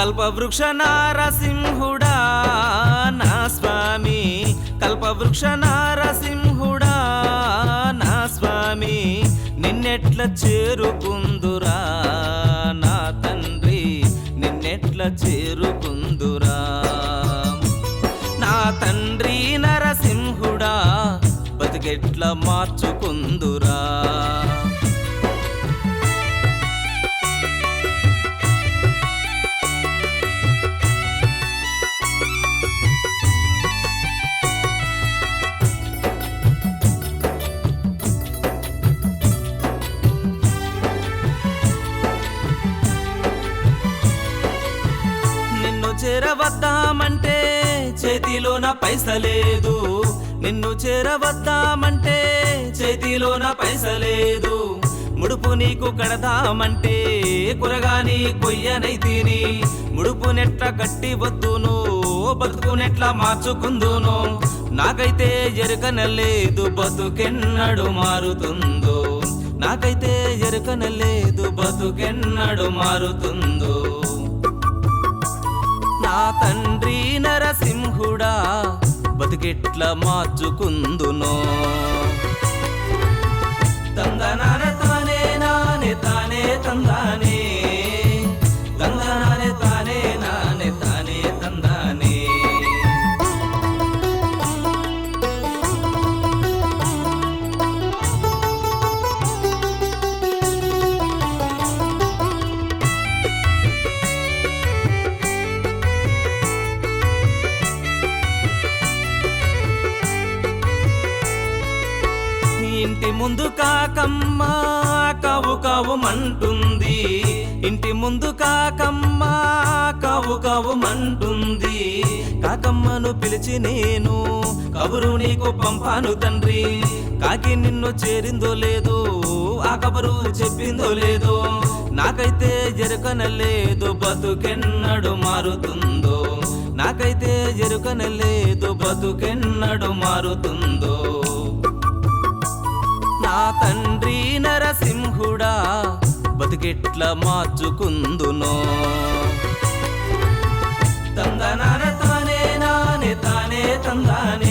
కల్పవృక్ష నారసింహుడా నా స్వామి, కల్పవృక్ష నారసింహుడా నా స్వామి, నిన్నెట్ల చేరుకుందురా నా తండ్రి, నిన్నెట్ల చేరుకుందురా నా తండ్రి నరసింహుడా, బతికెట్ల మార్చుకుందురా. నిన్ను చేరవద్దామంటే చేతిలోన పైసలేదు, నిన్ను చేరవద్దామంటే చేతిలోన పైసలేదు, ముడుపు నీకు కడదామంటే కురగాని కొయ్యనైతిని, ముడుపు నెట్ల కట్టి వద్దును బతుకునెట్ల మార్చుకుందును, నాకైతే ఎరుకనలేదు బతుకెన్నడు మారుతుందో, నాకైతే ఎరుకనలేదు బతుకెన్నడు మారుతుందో. నా తండ్రి నరసింహుడా, బతికెట్ల మార్చుకుందునో. తందనానే తానే నానే తానే తందానే, తందనానే తానే నానే తానే తందానే. ఇంటి ముందు కాకమ్మ కావు కావుమంటుంది, ఇంటి ముందు కాకమ్మ కావు కావుమంటుంది, కాకమ్మను పిలిచి నేను కబురు నీకు పంపాను తండ్రి, కాకి నిన్ను చేరిందో లేదో ఆ కబురు చెప్పిందో లేదో, నాకైతే ఎరుకనలేదు బతుకెన్నడు మారుతుందో, నాకైతే ఎరుకనలేదు బతుకెన్నడు మారుతుందో. నా తండ్రి నరసింహుడా, బతికెట్ల మార్చుకుందునో. తందనానే తానే నానే తానే తందానే.